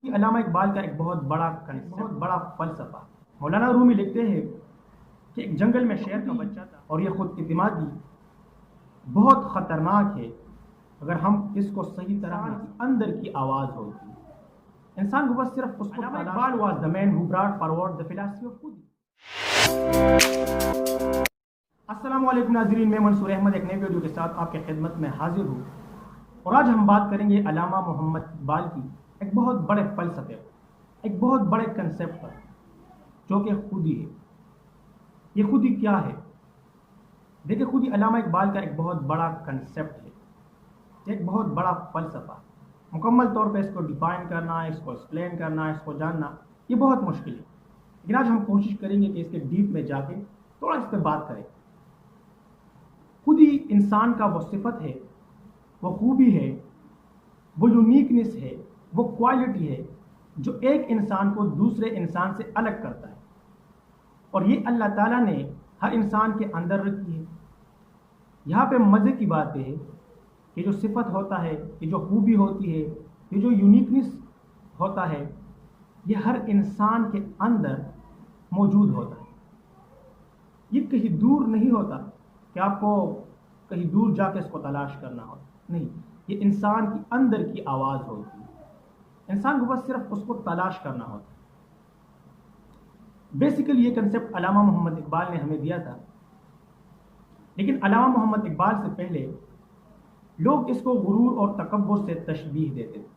علامہ اقبال کا ایک بہت بڑا فلسفہ۔ مولانا رومی لکھتے ہیں کہ ایک جنگل میں شیر کا بچہ تھا اور یہ خود اعتمادی بہت خطرناک ہے اگر ہم اس کو صحیح طرح اندر کی آواز ہوتی انسان کو بس صرف اس کو علامہ Iqbal was the man who brought forward the philosophy of خود۔ السلام علیکم ناظرین، میں منصور احمد ایک نئے ویڈیو کے ساتھ آپ کی خدمت میں حاضر ہوں، اور آج ہم بات کریں گے علامہ محمد اقبال کی ایک بہت بڑے فلسفے پر، ایک بہت بڑے کنسیپٹ پر، جو کہ خودی ہے۔ یہ خودی کیا ہے؟ دیکھیں، خودی علامہ اقبال کا ایک بہت بڑا کنسیپٹ ہے، ایک بہت بڑا فلسفہ۔ مکمل طور پہ اس کو ڈیفائن کرنا، اس کو ایکسپلین کرنا، اس کو جاننا یہ بہت مشکل ہے، لیکن آج ہم کوشش کریں گے کہ اس کے ڈیپ میں جا کے تھوڑا اس پہ بات کریں۔ خودی انسان کا وہ صفت ہے، وہ خوبی ہے، وہ یونیکنس ہے، وہ کوالٹی ہے جو ایک انسان کو دوسرے انسان سے الگ کرتا ہے، اور یہ اللہ تعالیٰ نے ہر انسان کے اندر رکھی ہے۔ یہاں پہ مزے کی بات یہ ہے کہ جو صفت ہوتا ہے، یہ جو خوبی ہوتی ہے، یہ جو یونیکنس ہوتا ہے، یہ ہر انسان کے اندر موجود ہوتا ہے۔ یہ کہیں دور نہیں ہوتا کہ آپ کو کہیں دور جا کے اس کو تلاش کرنا ہوتا، نہیں، یہ انسان کی اندر کی آواز ہوتی ہے، انسان کو بس صرف اس کو تلاش کرنا ہوتا ہے۔ بیسیکلی یہ کنسیپٹ علامہ محمد اقبال نے ہمیں دیا تھا، لیکن علامہ محمد اقبال سے پہلے لوگ اس کو غرور اور تکبر سے تشبیہ دیتے تھے۔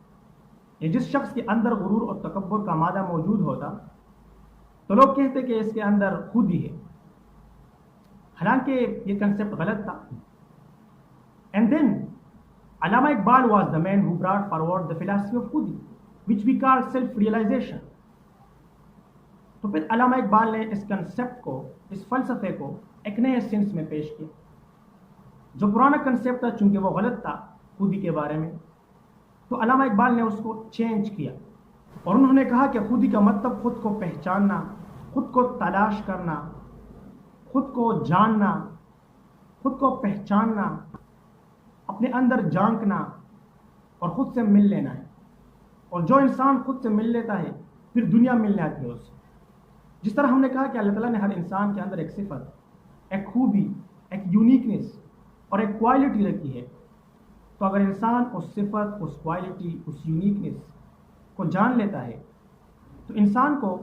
یہ جس شخص کے اندر غرور اور تکبر کا مادہ موجود ہوتا تو لوگ کہتے کہ اس کے اندر خودی ہے، حالانکہ یہ کنسیپٹ غلط تھا۔ And then Allama Iqbal was the man who brought forward the philosophy of خودی which we call self realization۔ تو پھر علامہ اقبال نے اس کنسیپٹ کو، اس فلسفے کو ایک نئے سینس میں پیش کیا۔ جو پرانا کنسیپٹ تھا، چونکہ وہ غلط تھا خودی کے بارے میں، تو علامہ اقبال نے اس کو چینج کیا، اور انہوں نے کہا کہ خودی کا مطلب خود کو پہچاننا، خود کو تلاش کرنا، خود کو جاننا، خود کو پہچاننا، اپنے اندر جھانکنا اور خود سے مل لینا ہے۔ اور جو انسان خود سے مل لیتا ہے پھر دنیا ملنے آتی ہے اسے۔ جس طرح ہم نے کہا کہ اللہ تعالیٰ نے ہر انسان کے اندر ایک صفت، ایک خوبی، ایک یونیکنس اور ایک کوالٹی رکھی ہے، تو اگر انسان اس صفت، اس کوالٹی، اس یونیکنس کو جان لیتا ہے تو انسان کو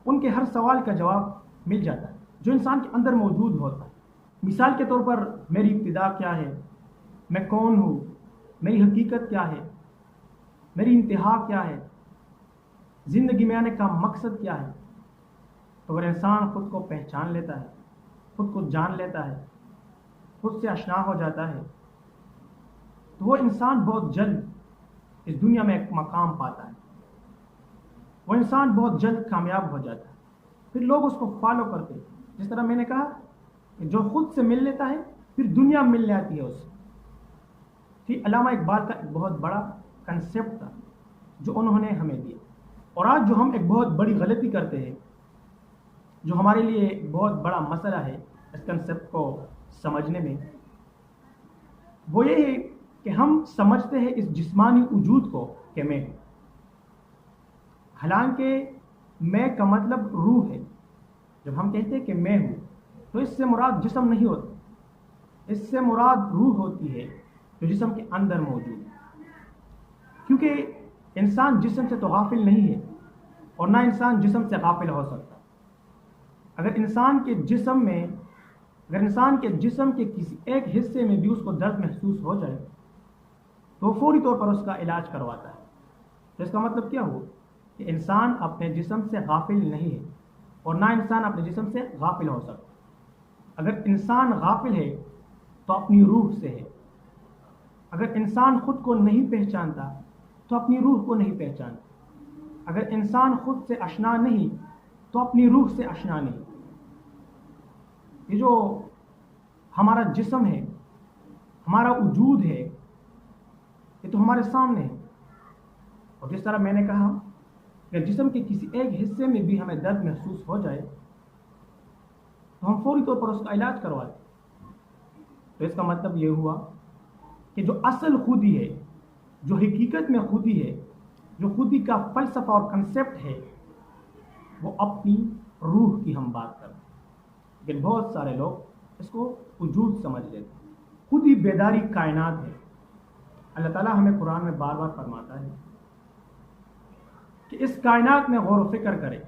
ان کے ہر سوال کا جواب مل جاتا ہے جو انسان کے اندر موجود ہوتا ہے۔ مثال کے طور پر، میری ابتدا کیا ہے، میں کون ہوں، میری حقیقت کیا ہے، میری انتہا کیا ہے، زندگی میں آنے کا مقصد کیا ہے۔ تو اگر انسان خود کو پہچان لیتا ہے، خود کو جان لیتا ہے، خود سے آشنا ہو جاتا ہے، تو وہ انسان بہت جلد اس دنیا میں ایک مقام پاتا ہے، وہ انسان بہت جلد کامیاب ہو جاتا ہے۔ پھر لوگ اس کو فالو کرتے ہیں۔ جس طرح میں نے کہا کہ جو خود سے مل لیتا ہے پھر دنیا ملنے آتی ہے اسے۔ پھر علامہ اقبال کا ایک بہت بڑا کنسیپٹ تھا جو انہوں نے ہمیں دیا، اور آج جو ہم ایک بہت بڑی غلطی کرتے ہیں، جو ہمارے لیے ایک بہت بڑا مسئلہ ہے اس کنسیپٹ کو سمجھنے میں، وہ یہ ہے کہ ہم سمجھتے ہیں اس جسمانی وجود کو کہ میں ہوں، حالانکہ میں کا مطلب روح ہے۔ جب ہم کہتے ہیں کہ میں ہوں تو اس سے مراد جسم نہیں ہوتا، اس سے مراد روح ہوتی ہے جو جسم کے اندر موجود ہے، کیونکہ انسان جسم سے تو غافل نہیں ہے، اور نہ انسان جسم سے غافل ہو سکتا۔ اگر انسان کے جسم کے کسی ایک حصے میں بھی اس کو درد محسوس ہو جائے تو وہ فوری طور پر اس کا علاج کرواتا ہے۔ تو اس کا مطلب کیا ہوا کہ انسان اپنے جسم سے غافل نہیں ہے، اور نہ انسان اپنے جسم سے غافل ہو سکتا۔ اگر انسان غافل ہے تو اپنی روح سے ہے۔ اگر انسان خود کو نہیں پہچانتا تو اپنی روح کو نہیں پہچانتا۔ اگر انسان خود سے آشنا نہیں تو اپنی روح سے آشنا نہیں۔ یہ جو ہمارا جسم ہے، ہمارا وجود ہے، یہ تو ہمارے سامنے ہے، اور جس طرح میں نے کہا کہ جسم کے کسی ایک حصے میں بھی ہمیں درد محسوس ہو جائے تو ہم فوری طور پر اس کا علاج کرواتے۔ تو اس کا مطلب یہ ہوا کہ جو اصل خودی ہے، جو حقیقت میں خودی ہے، جو خودی کا فلسفہ اور کنسیپٹ ہے وہ اپنی روح کی ہم بات کرتے ہیں، لیکن بہت سارے لوگ اس کو وجود سمجھ لیتے ہیں۔ خودی بیداری کائنات ہے۔ اللہ تعالیٰ ہمیں قرآن میں بار بار فرماتا ہے کہ اس کائنات میں غور و فکر کرے،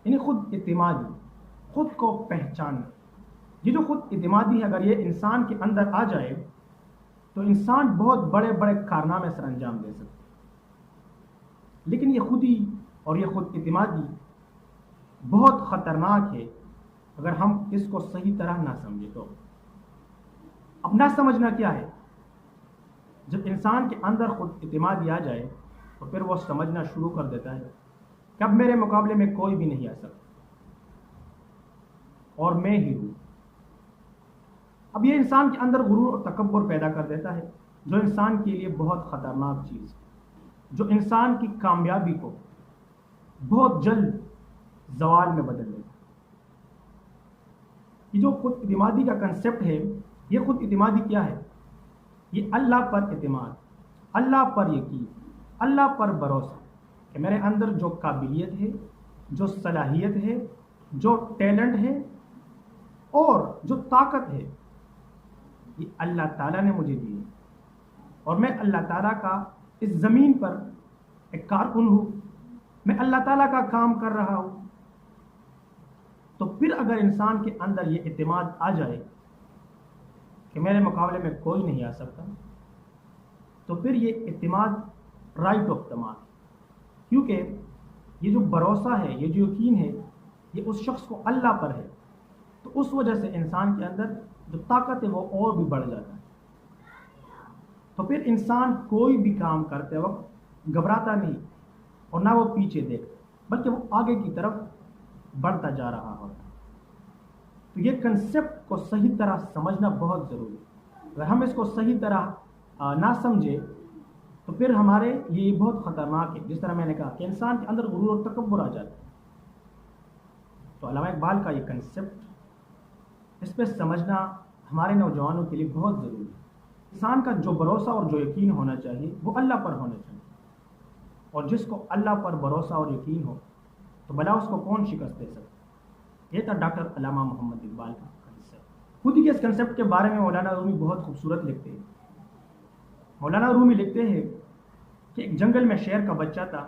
یعنی خود اعتمادی، خود کو پہچاننا۔ یہ جو خود اعتمادی ہے اگر یہ انسان کے اندر آ جائے تو انسان بہت بڑے بڑے کارنامے سر انجام دے سکتے ہیں، لیکن یہ خودی اور یہ خود اعتمادی بہت خطرناک ہے اگر ہم اس کو صحیح طرح نہ سمجھے تو۔ اب نہ سمجھنا کیا ہے؟ جب انسان کے اندر خود اعتمادی آ جائے تو پھر وہ سمجھنا شروع کر دیتا ہے کہ اب میرے مقابلے میں کوئی بھی نہیں آ سکتا اور میں ہی ہوں۔ اب یہ انسان کے اندر غرور اور تکبر پیدا کر دیتا ہے، جو انسان کے لیے بہت خطرناک چیز ہے، جو انسان کی کامیابی کو بہت جلد زوال میں بدل دیتا ہے۔ یہ جو خود اعتمادی کا کنسیپٹ ہے، یہ خود اعتمادی کیا ہے؟ یہ اللہ پر اعتماد، اللہ پر یقین، اللہ پر بھروسہ کہ میرے اندر جو قابلیت ہے، جو صلاحیت ہے، جو ٹیلنٹ ہے اور جو طاقت ہے، یہ اللہ تعالیٰ نے مجھے دی ہے اور میں اللہ تعالیٰ کا اس زمین پر ایک کارکن ہوں، میں اللہ تعالیٰ کا کام کر رہا ہوں۔ تو پھر اگر انسان کے اندر یہ اعتماد آ جائے کہ میرے مقابلے میں کوئی نہیں آ سکتا، تو پھر یہ اعتماد رائٹ آف اعتماد، کیونکہ یہ جو بھروسہ ہے، یہ جو یقین ہے، یہ اس شخص کو اللہ پر ہے، تو اس وجہ سے انسان کے اندر جو طاقت ہے وہ اور بھی بڑھ جاتا ہے۔ تو پھر انسان کوئی بھی کام کرتے وقت گھبراتا نہیں اور نہ وہ پیچھے دیکھتا، بلکہ وہ آگے کی طرف بڑھتا جا رہا ہوتا ہے۔ تو یہ کنسیپٹ کو صحیح طرح سمجھنا بہت ضروری ہے۔ اگر ہم اس کو صحیح طرح نہ سمجھے تو پھر ہمارے لیے یہ بہت خطرناک ہے۔ جس طرح میں نے کہا کہ انسان کے اندر غرور اور تکبر آ جاتا ہے، تو علامہ اقبال کا یہ کنسیپٹ، اس پہ سمجھنا ہمارے نوجوانوں کے لیے بہت ضروری ہے۔ انسان کا جو بھروسہ اور جو یقین ہونا چاہیے وہ اللہ پر ہونا چاہیے، اور جس کو اللہ پر بھروسہ اور یقین ہو تو بھلا اس کو کون شکست دے سکتا۔ یہ تھا ڈاکٹر علامہ محمد اقبال کا کنسیپٹ۔ خود ہی کے اس کنسیپٹ کے بارے میں مولانا رومی بہت خوبصورت لکھتے ہیں۔ مولانا رومی لکھتے ہیں کہ ایک جنگل میں شیر کا بچہ تھا،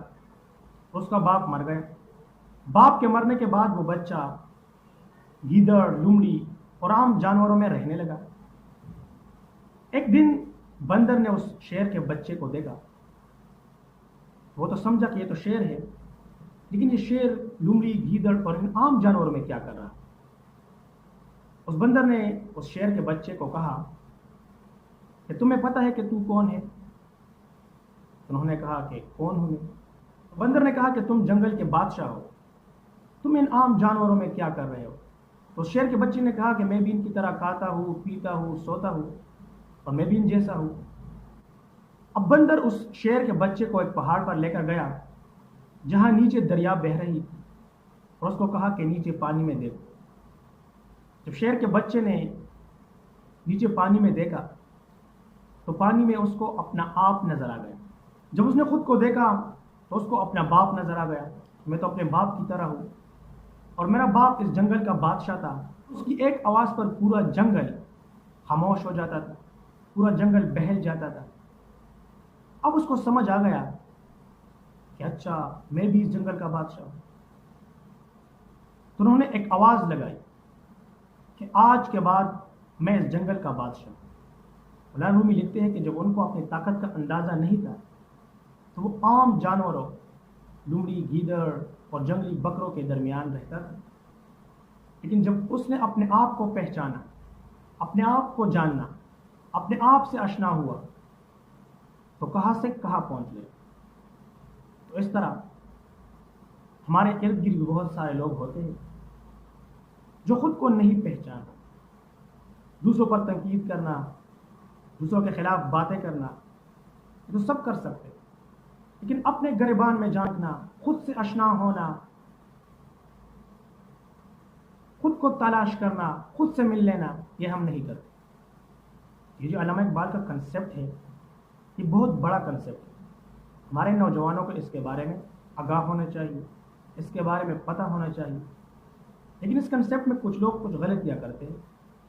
اس کا باپ مر گیا۔ باپ کے مرنے کے بعد وہ بچہ گیدڑ، لومڑی اور عام جانوروں میں رہنے لگا۔ ایک دن بندر نے اس شیر کے بچے کو دیکھا، وہ تو سمجھا کہ یہ تو شیر ہے، لیکن یہ شیر لومڑی، گیدڑ اور ان عام جانوروں میں کیا کر رہا؟ اس بندر نے اس شیر کے بچے کو کہا کہ تمہیں پتہ ہے کہ تو کون ہے؟ انہوں نے کہا کہ کون ہوں میں؟ بندر نے کہا کہ تم جنگل کے بادشاہ ہو، تم ان عام جانوروں میں کیا کر رہے ہو؟ تو شیر کے بچے نے کہا کہ میں بھی ان کی طرح کھاتا ہوں، پیتا ہوں، سوتا ہوں، اور میں بھی ان جیسا ہوں۔ اب بندر اس شیر کے بچے کو ایک پہاڑ پر لے کر گیا جہاں نیچے دریا بہہ رہی تھی، اور اس کو کہا کہ نیچے پانی میں دیکھو۔ جب شیر کے بچے نے نیچے پانی میں دیکھا تو پانی میں اس کو اپنا آپ نظر آ گیا۔ جب اس نے خود کو دیکھا تو اس کو اپنا باپ نظر آ گیا، میں تو اپنے باپ کی طرح ہوں، اور میرا باپ اس جنگل کا بادشاہ تھا۔ اس کی ایک آواز پر پورا جنگل خاموش ہو جاتا تھا، پورا جنگل بہل جاتا تھا۔ اب اس کو سمجھ آ گیا کہ اچھا میں بھی اس جنگل کا بادشاہ ہوں۔ تو انہوں نے ایک آواز لگائی کہ آج کے بعد میں اس جنگل کا بادشاہ ہوں۔ مولانا رومی لکھتے ہیں کہ جب ان کو اپنی طاقت کا اندازہ نہیں تھا تو وہ عام جانوروں، لومڑی، گیدڑ اور جنگلی بکروں کے درمیان رہتا تھا، لیکن جب اس نے اپنے آپ کو پہچانا، اپنے آپ کو جاننا، اپنے آپ سے آشنا ہوا تو کہاں سے کہاں پہنچ گئے۔ تو اس طرح ہمارے ارد گرد بہت سارے لوگ ہوتے ہیں جو خود کو نہیں پہچانتے، دوسروں پر تنقید کرنا، دوسروں کے خلاف باتیں کرنا، یہ تو سب کر سکتے ہیں، لیکن اپنے گریبان میں جھانکنا، خود سے آشنا ہونا، خود کو تلاش کرنا، خود سے مل لینا، یہ ہم نہیں کرتے۔ یہ جو علامہ اقبال کا کنسیپٹ ہے یہ بہت بڑا کنسیپٹ ہے. ہمارے نوجوانوں کو اس کے بارے میں آگاہ ہونا چاہیے, اس کے بارے میں پتہ ہونا چاہیے. لیکن اس کنسیپٹ میں کچھ لوگ کچھ غلطیاں کرتے ہیں.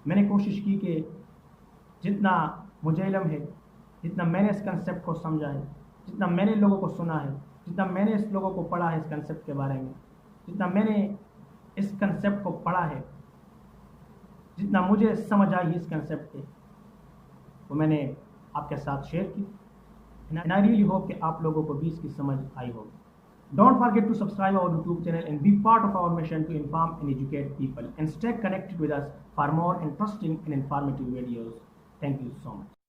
میں نے کوشش کی کہ جتنا مجھے علم ہے, جتنا میں نے اس کنسیپٹ کو سمجھا ہے, جتنا میں نے لوگوں کو سنا ہے, جتنا میں نے اس لوگوں کو پڑھا ہے اس کنسیپٹ کے بارے میں, جتنا میں نے اس کنسیپٹ کو پڑھا ہے, جتنا مجھے سمجھ آئی اس کنسیپٹ کے, وہ میں نے آپ کے ساتھ شیئر کی. And I really hope کہ آپ لوگوں کو بھی اس کی سمجھ آئی ہوگی. Don't forget to subscribe our YouTube channel and be part of our mission to inform and educate people, and stay connected with us for more interesting and informative videos. Thank you so much.